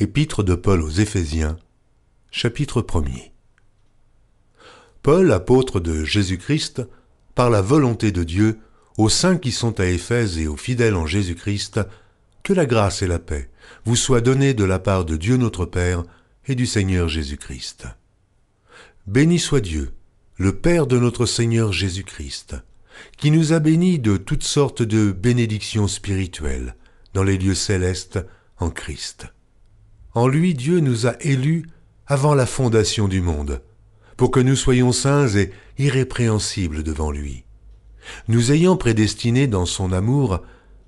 Épître de Paul aux Éphésiens, chapitre 1er. Paul, apôtre de Jésus-Christ, par la volonté de Dieu, aux saints qui sont à Éphèse et aux fidèles en Jésus-Christ, que la grâce et la paix vous soient données de la part de Dieu notre Père et du Seigneur Jésus-Christ. Béni soit Dieu, le Père de notre Seigneur Jésus-Christ, qui nous a bénis de toutes sortes de bénédictions spirituelles dans les lieux célestes en Christ. En lui, Dieu nous a élus avant la fondation du monde, pour que nous soyons saints et irrépréhensibles devant lui, nous ayant prédestinés dans son amour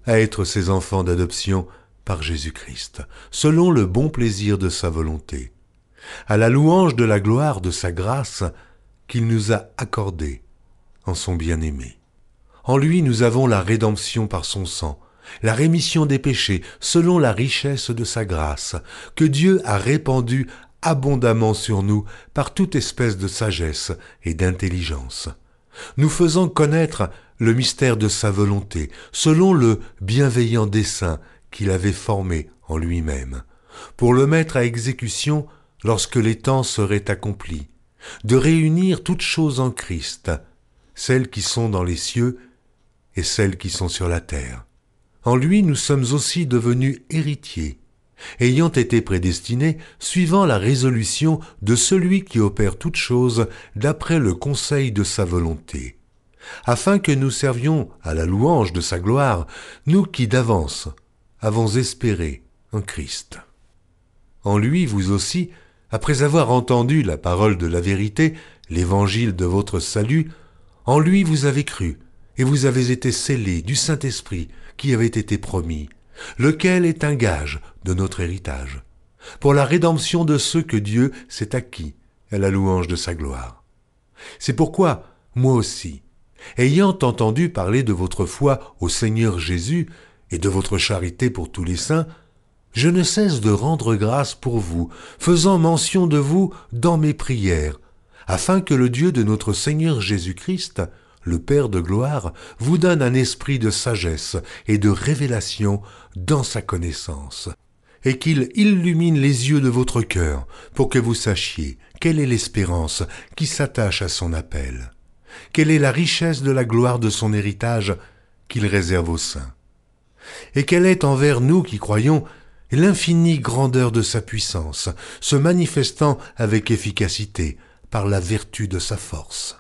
à être ses enfants d'adoption par Jésus-Christ, selon le bon plaisir de sa volonté, à la louange de la gloire de sa grâce qu'il nous a accordée en son bien-aimé. En lui, nous avons la rédemption par son sang, la rémission des péchés selon la richesse de sa grâce, que Dieu a répandue abondamment sur nous par toute espèce de sagesse et d'intelligence, nous faisant connaître le mystère de sa volonté, selon le bienveillant dessein qu'il avait formé en lui-même, pour le mettre à exécution lorsque les temps seraient accomplis, de réunir toutes choses en Christ, celles qui sont dans les cieux et celles qui sont sur la terre. En lui, nous sommes aussi devenus héritiers, ayant été prédestinés suivant la résolution de celui qui opère toutes choses d'après le conseil de sa volonté, afin que nous servions à la louange de sa gloire, nous qui d'avance avons espéré en Christ. En lui, vous aussi, après avoir entendu la parole de la vérité, l'évangile de votre salut, en lui vous avez cru, et vous avez été scellés du Saint-Esprit qui avait été promis, lequel est un gage de notre héritage, pour la rédemption de ceux que Dieu s'est acquis à la louange de sa gloire. C'est pourquoi, moi aussi, ayant entendu parler de votre foi au Seigneur Jésus et de votre charité pour tous les saints, je ne cesse de rendre grâce pour vous, faisant mention de vous dans mes prières, afin que le Dieu de notre Seigneur Jésus-Christ, le Père de gloire, vous donne un esprit de sagesse et de révélation dans sa connaissance, et qu'il illumine les yeux de votre cœur pour que vous sachiez quelle est l'espérance qui s'attache à son appel, quelle est la richesse de la gloire de son héritage qu'il réserve aux saints, et quelle est envers nous qui croyons l'infinie grandeur de sa puissance, se manifestant avec efficacité par la vertu de sa force.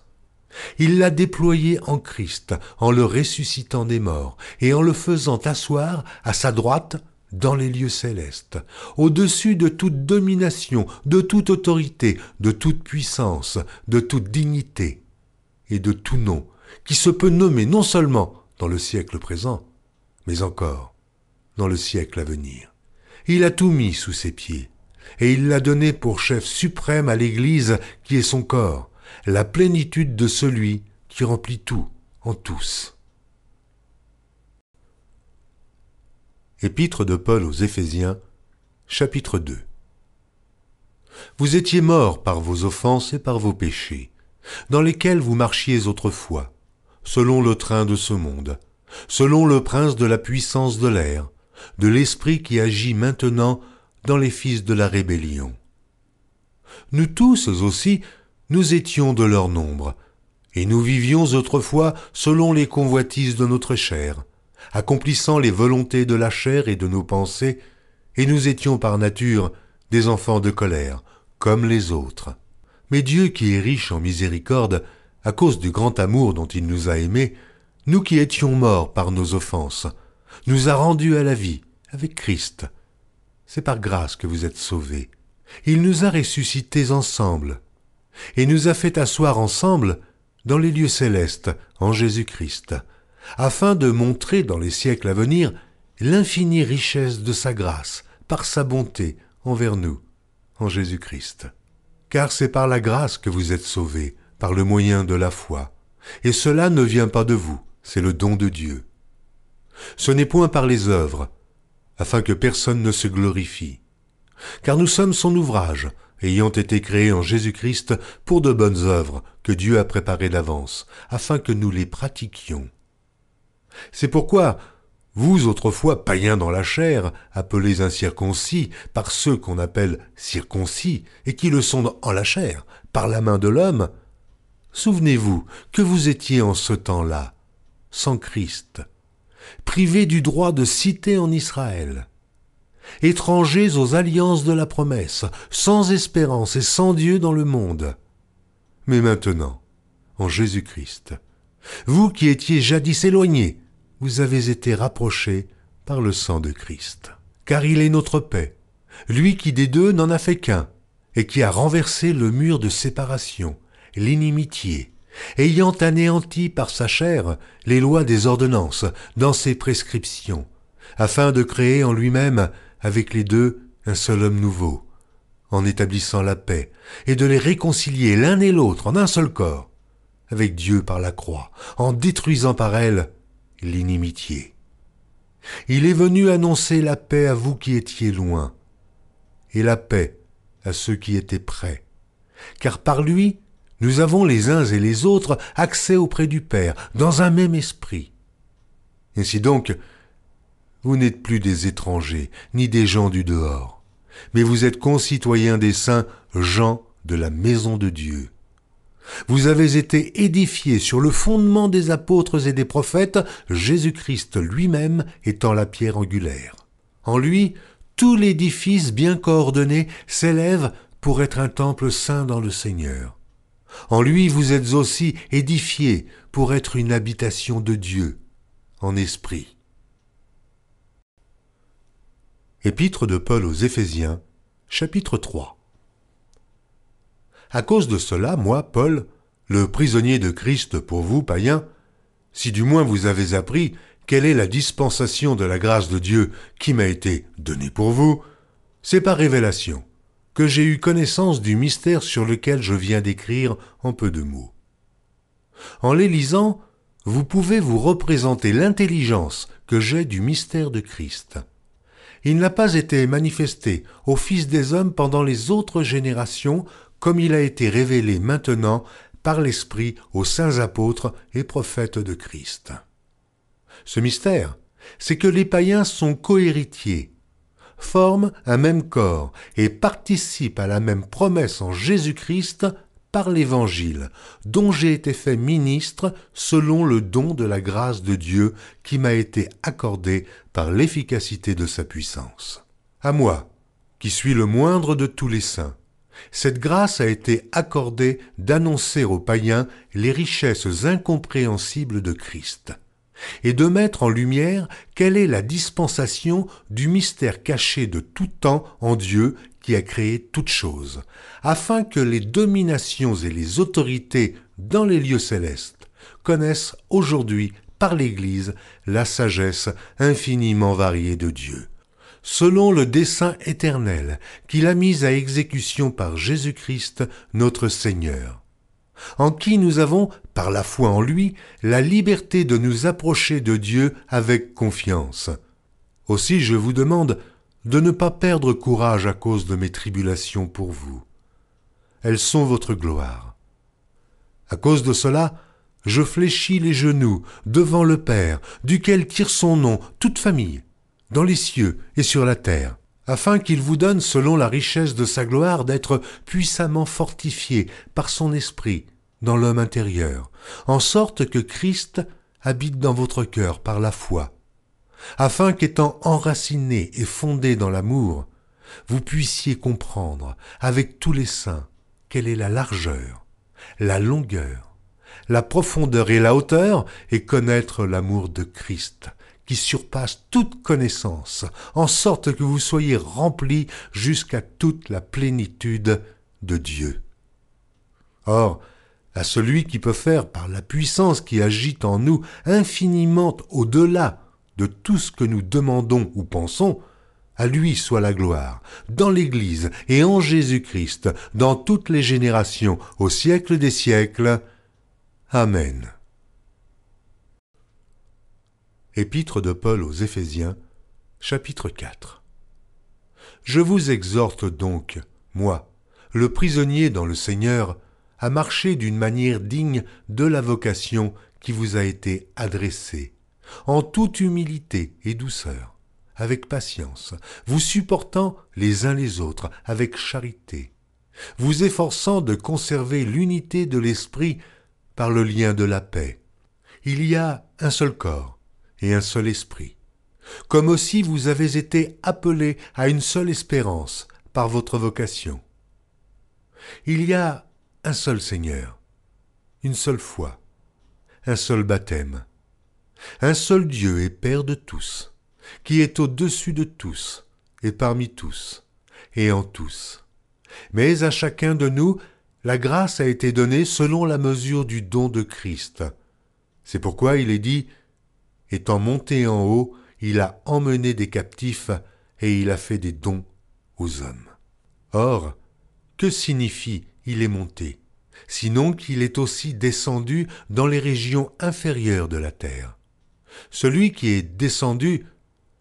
Il l'a déployé en Christ, en le ressuscitant des morts et en le faisant asseoir à sa droite dans les lieux célestes, au-dessus de toute domination, de toute autorité, de toute puissance, de toute dignité et de tout nom qui se peut nommer non seulement dans le siècle présent, mais encore dans le siècle à venir. Il a tout mis sous ses pieds, et il l'a donné pour chef suprême à l'Église qui est son corps, la plénitude de celui qui remplit tout en tous. Épître de Paul aux Éphésiens, chapitre 2. Vous étiez morts par vos offenses et par vos péchés, dans lesquels vous marchiez autrefois, selon le train de ce monde, selon le prince de la puissance de l'air, de l'esprit qui agit maintenant dans les fils de la rébellion. Nous tous aussi, nous étions de leur nombre, et nous vivions autrefois selon les convoitises de notre chair, accomplissant les volontés de la chair et de nos pensées, et nous étions par nature des enfants de colère, comme les autres. Mais Dieu qui est riche en miséricorde, à cause du grand amour dont il nous a aimés, nous qui étions morts par nos offenses, nous a rendus à la vie avec Christ. C'est par grâce que vous êtes sauvés. Il nous a ressuscités ensemble, et nous a fait asseoir ensemble dans les lieux célestes en Jésus-Christ, afin de montrer dans les siècles à venir l'infinie richesse de sa grâce par sa bonté envers nous en Jésus-Christ. Car c'est par la grâce que vous êtes sauvés, par le moyen de la foi, et cela ne vient pas de vous, c'est le don de Dieu. Ce n'est point par les œuvres, afin que personne ne se glorifie, car nous sommes son ouvrage, ayant été créés en Jésus-Christ pour de bonnes œuvres que Dieu a préparées d'avance, afin que nous les pratiquions. C'est pourquoi Vous, autrefois païens dans la chair, appelés incirconcis par ceux qu'on appelle circoncis, et qui le sont en la chair, par la main de l'homme, souvenez-vous que vous étiez en ce temps-là, sans Christ, privés du droit de cité en Israël, étrangers aux alliances de la promesse, sans espérance et sans Dieu dans le monde. Mais maintenant, en Jésus-Christ, vous qui étiez jadis éloignés, vous avez été rapprochés par le sang de Christ. Car il est notre paix, lui qui des deux n'en a fait qu'un, et qui a renversé le mur de séparation, l'inimitié, ayant anéanti par sa chair les lois des ordonnances dans ses prescriptions, afin de créer en lui-même avec les deux un seul homme nouveau, en établissant la paix, et de les réconcilier l'un et l'autre en un seul corps, avec Dieu par la croix, en détruisant par elle l'inimitié. Il est venu annoncer la paix à vous qui étiez loin, et la paix à ceux qui étaient près. Car par lui, nous avons les uns et les autres accès auprès du Père, dans un même esprit. Ainsi donc, vous n'êtes plus des étrangers, ni des gens du dehors, mais vous êtes concitoyens des saints, gens de la maison de Dieu. Vous avez été édifiés sur le fondement des apôtres et des prophètes, Jésus-Christ lui-même étant la pierre angulaire. En lui, tout l'édifice bien coordonné s'élève pour être un temple saint dans le Seigneur. En lui, vous êtes aussi édifiés pour être une habitation de Dieu, en esprit. Épître de Paul aux Éphésiens, chapitre 3. À cause de cela, moi, Paul, le prisonnier de Christ pour vous, païens, si du moins vous avez appris quelle est la dispensation de la grâce de Dieu qui m'a été donnée pour vous, c'est par révélation que j'ai eu connaissance du mystère sur lequel je viens d'écrire en peu de mots. En les lisant, vous pouvez vous représenter l'intelligence que j'ai du mystère de Christ. Il n'a pas été manifesté aux fils des hommes pendant les autres générations, comme il a été révélé maintenant par l'Esprit aux saints apôtres et prophètes de Christ. Ce mystère, c'est que les païens sont cohéritiers, forment un même corps et participent à la même promesse en Jésus-Christ par l'Évangile, dont j'ai été fait ministre selon le don de la grâce de Dieu qui m'a été accordé par l'efficacité de sa puissance. À moi, qui suis le moindre de tous les saints, cette grâce a été accordée d'annoncer aux païens les richesses incompréhensibles de Christ, et de mettre en lumière quelle est la dispensation du mystère caché de tout temps en Dieu qui a créé toutes choses, afin que les dominations et les autorités dans les lieux célestes connaissent aujourd'hui par l'Église la sagesse infiniment variée de Dieu, selon le dessein éternel qu'il a mis à exécution par Jésus-Christ notre Seigneur, en qui nous avons, par la foi en lui, la liberté de nous approcher de Dieu avec confiance. Aussi je vous demande de ne pas perdre courage à cause de mes tribulations pour vous. Elles sont votre gloire. À cause de cela, je fléchis les genoux devant le Père, duquel tire son nom toute famille, dans les cieux et sur la terre, afin qu'il vous donne, selon la richesse de sa gloire, d'être puissamment fortifié par son esprit dans l'homme intérieur, en sorte que Christ habite dans votre cœur par la foi, afin qu'étant enraciné et fondé dans l'amour, vous puissiez comprendre avec tous les saints quelle est la largeur, la longueur, la profondeur et la hauteur, et connaître l'amour de Christ, qui surpasse toute connaissance, en sorte que vous soyez remplis jusqu'à toute la plénitude de Dieu. Or, à celui qui peut faire, par la puissance qui agit en nous, infiniment au-delà de tout ce que nous demandons ou pensons, à lui soit la gloire, dans l'Église et en Jésus-Christ, dans toutes les générations, au siècle des siècles. Amen. Épître de Paul aux Éphésiens, chapitre 4. Je vous exhorte donc, moi, le prisonnier dans le Seigneur, à marcher d'une manière digne de la vocation qui vous a été adressée, en toute humilité et douceur, avec patience, vous supportant les uns les autres avec charité, vous efforçant de conserver l'unité de l'esprit par le lien de la paix. Il y a un seul corps et un seul esprit, comme aussi vous avez été appelés à une seule espérance par votre vocation. Il y a un seul Seigneur, une seule foi, un seul baptême, un seul Dieu et Père de tous, qui est au-dessus de tous et parmi tous et en tous. Mais à chacun de nous, la grâce a été donnée selon la mesure du don de Christ. C'est pourquoi il est dit, étant monté en haut, il a emmené des captifs et il a fait des dons aux hommes. Or, que signifie « il est monté » sinon qu'il est aussi descendu dans les régions inférieures de la terre. Celui qui est descendu,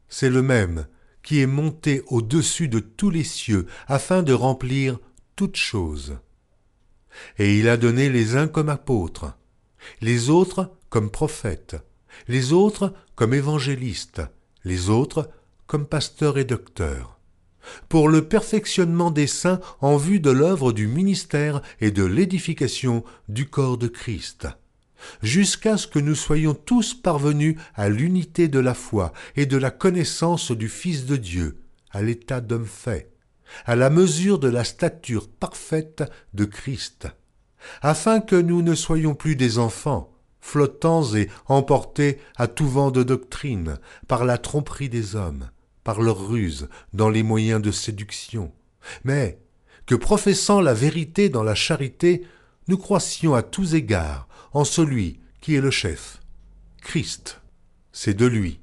c'est le même qui est monté au-dessus de tous les cieux afin de remplir toutes choses. Et il a donné les uns comme apôtres, les autres comme prophètes, les autres comme évangélistes, les autres comme pasteurs et docteurs, pour le perfectionnement des saints en vue de l'œuvre du ministère et de l'édification du corps de Christ, jusqu'à ce que nous soyons tous parvenus à l'unité de la foi et de la connaissance du Fils de Dieu, à l'état d'homme fait, à la mesure de la stature parfaite de Christ, afin que nous ne soyons plus des enfants, flottants et emportés à tout vent de doctrine, par la tromperie des hommes, par leur ruse dans les moyens de séduction, mais que, professant la vérité dans la charité, nous croissions à tous égards en celui qui est le chef, Christ. C'est de lui,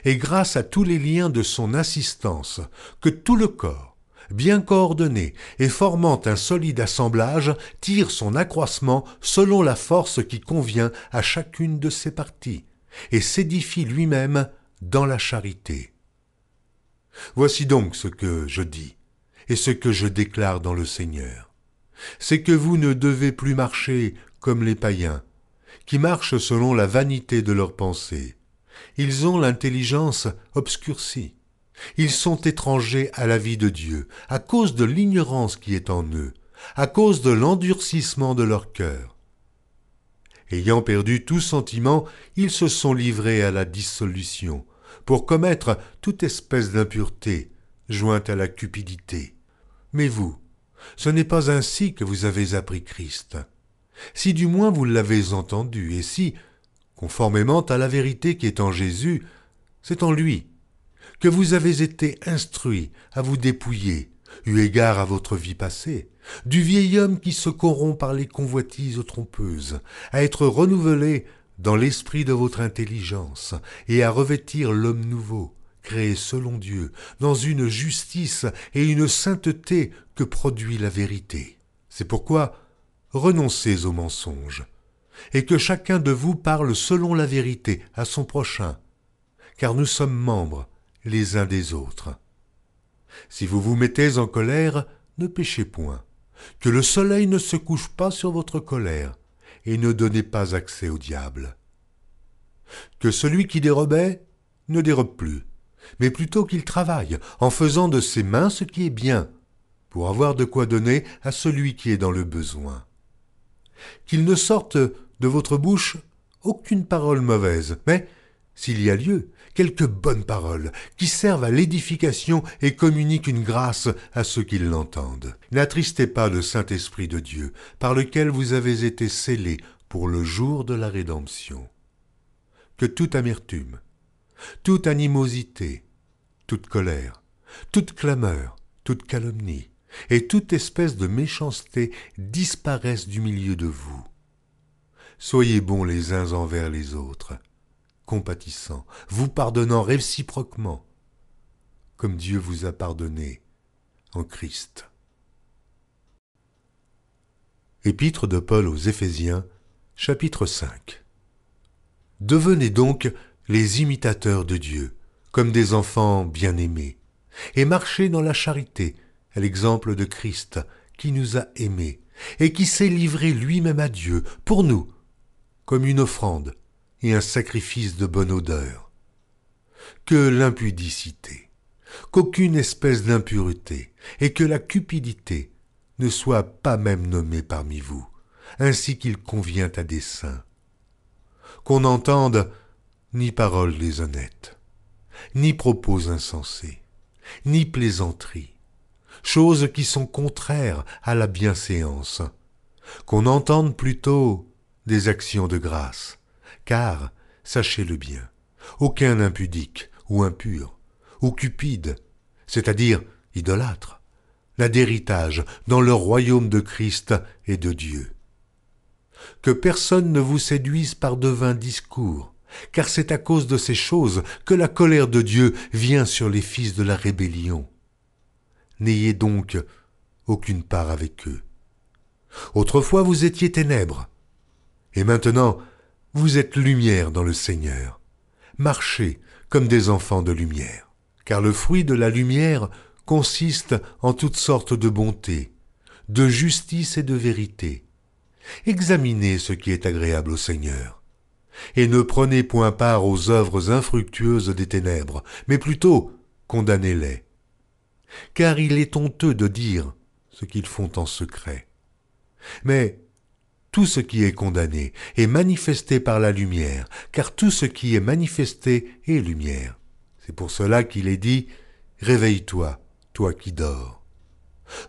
et grâce à tous les liens de son assistance, que tout le corps, bien coordonné et formant un solide assemblage, tire son accroissement selon la force qui convient à chacune de ses parties, et s'édifie lui-même dans la charité. Voici donc ce que je dis, et ce que je déclare dans le Seigneur. C'est que vous ne devez plus marcher comme les païens, qui marchent selon la vanité de leurs pensées. Ils ont l'intelligence obscurcie. Ils sont étrangers à la vie de Dieu, à cause de l'ignorance qui est en eux, à cause de l'endurcissement de leur cœur. Ayant perdu tout sentiment, ils se sont livrés à la dissolution, pour commettre toute espèce d'impureté, jointe à la cupidité. Mais vous, ce n'est pas ainsi que vous avez appris Christ. Si du moins vous l'avez entendu, et si, conformément à la vérité qui est en Jésus, c'est en lui, que vous avez été instruits à vous dépouiller, eu égard à votre vie passée, du vieil homme qui se corrompt par les convoitises trompeuses, à être renouvelé dans l'esprit de votre intelligence, et à revêtir l'homme nouveau, créé selon Dieu, dans une justice et une sainteté que produit la vérité. C'est pourquoi renoncez aux mensonges, et que chacun de vous parle selon la vérité à son prochain, car nous sommes membres les uns des autres. Si vous vous mettez en colère, ne péchez point, que le soleil ne se couche pas sur votre colère, et ne donnez pas accès au diable. Que celui qui dérobait ne dérobe plus, mais plutôt qu'il travaille, en faisant de ses mains ce qui est bien, pour avoir de quoi donner à celui qui est dans le besoin. Qu'il ne sorte de votre bouche aucune parole mauvaise, mais, s'il y a lieu, quelques bonnes paroles qui servent à l'édification et communiquent une grâce à ceux qui l'entendent. N'attristez pas le Saint-Esprit de Dieu, par lequel vous avez été scellés pour le jour de la rédemption. Que toute amertume, toute animosité, toute colère, toute clameur, toute calomnie et toute espèce de méchanceté disparaissent du milieu de vous. Soyez bons les uns envers les autres, compatissants, vous pardonnant réciproquement, comme Dieu vous a pardonné en Christ. Épître de Paul aux Éphésiens, chapitre 5. Devenez donc les imitateurs de Dieu, comme des enfants bien-aimés, et marchez dans la charité, à l'exemple de Christ, qui nous a aimés, et qui s'est livré lui-même à Dieu, pour nous, comme une offrande, et un sacrifice de bonne odeur. Que l'impudicité, qu'aucune espèce d'impureté et que la cupidité ne soient pas même nommées parmi vous, ainsi qu'il convient à des saints. Qu'on n'entende ni paroles déshonnêtes, ni propos insensés, ni plaisanteries, choses qui sont contraires à la bienséance, qu'on entende plutôt des actions de grâce, car, sachez-le bien, aucun impudique ou impur, ou cupide, c'est-à-dire idolâtre, n'a d'héritage dans le royaume de Christ et de Dieu. Que personne ne vous séduise par de vains discours, car c'est à cause de ces choses que la colère de Dieu vient sur les fils de la rébellion. N'ayez donc aucune part avec eux. Autrefois vous étiez ténèbres, et maintenant vous êtes lumière dans le Seigneur. Marchez comme des enfants de lumière, car le fruit de la lumière consiste en toutes sortes de bonté, de justice et de vérité. Examinez ce qui est agréable au Seigneur, et ne prenez point part aux œuvres infructueuses des ténèbres, mais plutôt condamnez-les. Car il est honteux de dire ce qu'ils font en secret. Mais tout ce qui est condamné est manifesté par la lumière, car tout ce qui est manifesté est lumière. C'est pour cela qu'il est dit « Réveille-toi, toi qui dors.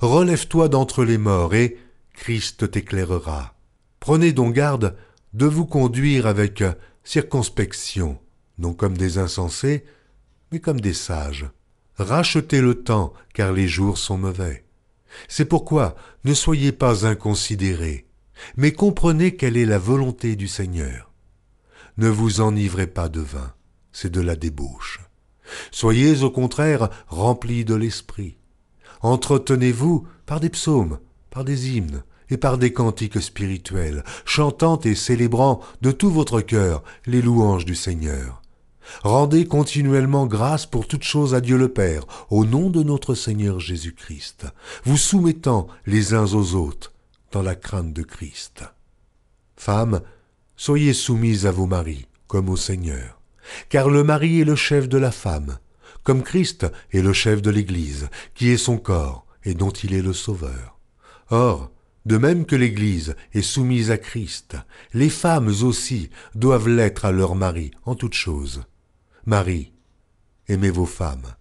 Relève-toi d'entre les morts, et Christ t'éclairera. Prenez donc garde de vous conduire avec circonspection, non comme des insensés, mais comme des sages. Rachetez le temps, car les jours sont mauvais. C'est pourquoi ne soyez pas inconsidérés, mais comprenez quelle est la volonté du Seigneur. Ne vous enivrez pas de vin, c'est de la débauche. Soyez au contraire remplis de l'esprit. Entretenez-vous par des psaumes, par des hymnes et par des cantiques spirituels, chantant et célébrant de tout votre cœur les louanges du Seigneur. Rendez continuellement grâce pour toutes choses à Dieu le Père, au nom de notre Seigneur Jésus-Christ, vous soumettant les uns aux autres dans la crainte de Christ. Femmes, soyez soumises à vos maris, comme au Seigneur, car le mari est le chef de la femme, comme Christ est le chef de l'Église, qui est son corps et dont il est le Sauveur. Or, de même que l'Église est soumise à Christ, les femmes aussi doivent l'être à leur mari en toutes choses. Marie, aimez vos femmes,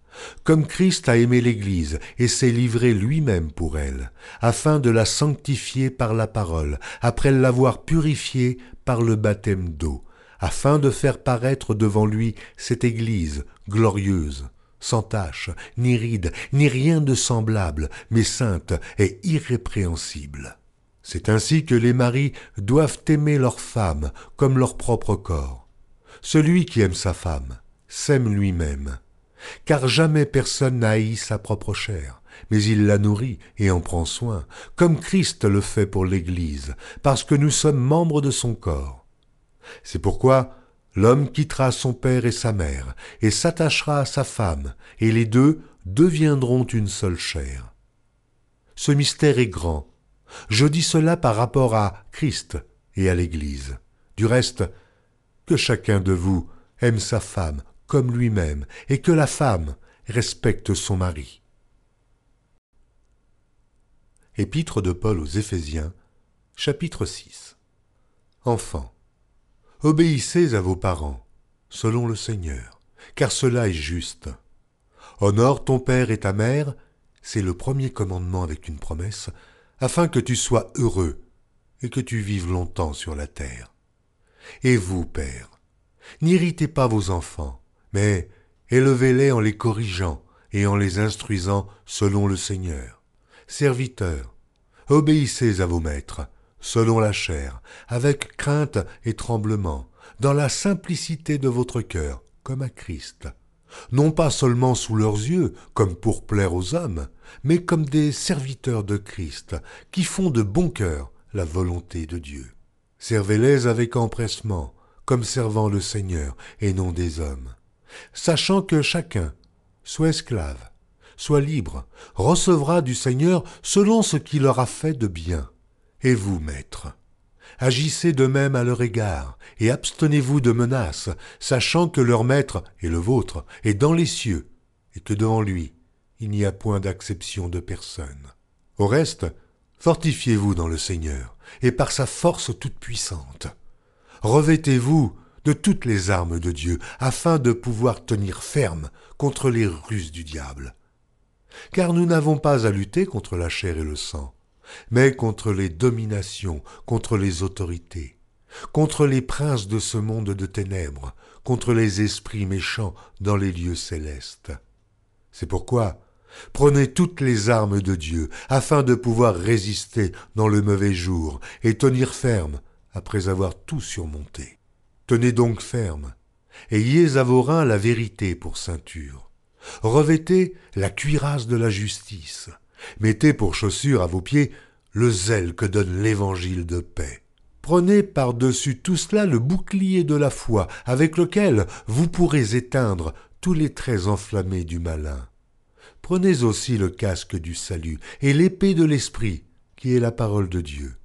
comme Christ a aimé l'Église et s'est livré lui-même pour elle, afin de la sanctifier par la parole, après l'avoir purifiée par le baptême d'eau, afin de faire paraître devant lui cette Église glorieuse, sans tache, ni ride, ni rien de semblable, mais sainte et irrépréhensible. C'est ainsi que les maris doivent aimer leur femme comme leur propre corps. Celui qui aime sa femme s'aime lui-même, car jamais personne n'a haï sa propre chair, mais il la nourrit et en prend soin, comme Christ le fait pour l'Église, parce que nous sommes membres de son corps. C'est pourquoi l'homme quittera son père et sa mère, et s'attachera à sa femme, et les deux deviendront une seule chair. Ce mystère est grand. Je dis cela par rapport à Christ et à l'Église. Du reste, que chacun de vous aime sa femme comme lui-même, et que la femme respecte son mari. Épître de Paul aux Éphésiens, chapitre 6. Enfants, obéissez à vos parents, selon le Seigneur, car cela est juste. Honore ton père et ta mère, c'est le premier commandement avec une promesse, afin que tu sois heureux et que tu vives longtemps sur la terre. Et vous, pères, n'irritez pas vos enfants, mais élevez-les en les corrigeant et en les instruisant selon le Seigneur. Serviteurs, obéissez à vos maîtres, selon la chair, avec crainte et tremblement, dans la simplicité de votre cœur, comme à Christ. Non pas seulement sous leurs yeux, comme pour plaire aux hommes, mais comme des serviteurs de Christ, qui font de bon cœur la volonté de Dieu. Servez-les avec empressement, comme servant le Seigneur et non des hommes, sachant que chacun, soit esclave, soit libre, recevra du Seigneur selon ce qu'il aura fait de bien. Et vous, maîtres, Agissez de même à leur égard, et abstenez-vous de menaces, sachant que leur maître et le vôtre est dans les cieux, et que devant lui, il n'y a point d'acception de personne. Au reste, fortifiez-vous dans le Seigneur, et par sa force toute puissante. Revêtez-vous de toutes les armes de Dieu, afin de pouvoir tenir ferme contre les ruses du diable. Car nous n'avons pas à lutter contre la chair et le sang, mais contre les dominations, contre les autorités, contre les princes de ce monde de ténèbres, contre les esprits méchants dans les lieux célestes. C'est pourquoi prenez toutes les armes de Dieu, afin de pouvoir résister dans le mauvais jour et tenir ferme après avoir tout surmonté. Tenez donc ferme, ayez à vos reins la vérité pour ceinture. Revêtez la cuirasse de la justice. Mettez pour chaussure à vos pieds le zèle que donne l'évangile de paix. Prenez par-dessus tout cela le bouclier de la foi, avec lequel vous pourrez éteindre tous les traits enflammés du malin. Prenez aussi le casque du salut et l'épée de l'esprit, qui est la parole de Dieu.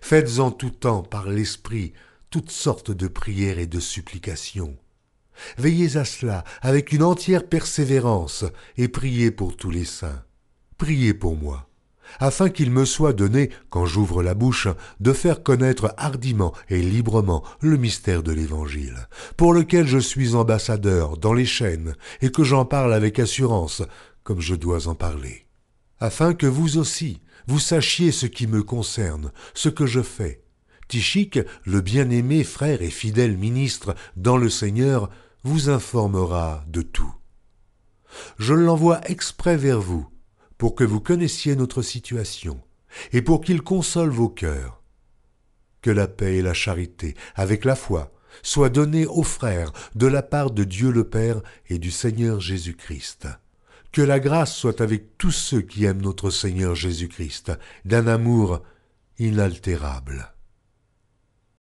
Faites en tout temps par l'esprit toutes sortes de prières et de supplications. Veillez à cela avec une entière persévérance et priez pour tous les saints. Priez pour moi, afin qu'il me soit donné, quand j'ouvre la bouche, de faire connaître hardiment et librement le mystère de l'Évangile, pour lequel je suis ambassadeur dans les chaînes et que j'en parle avec assurance, comme je dois en parler. Afin que vous aussi, vous sachiez ce qui me concerne, ce que je fais. Tychique, le bien-aimé frère et fidèle ministre dans le Seigneur, vous informera de tout. Je l'envoie exprès vers vous, pour que vous connaissiez notre situation, et pour qu'il console vos cœurs. Que la paix et la charité, avec la foi, soient données aux frères de la part de Dieu le Père et du Seigneur Jésus-Christ. Que la grâce soit avec tous ceux qui aiment notre Seigneur Jésus-Christ, d'un amour inaltérable.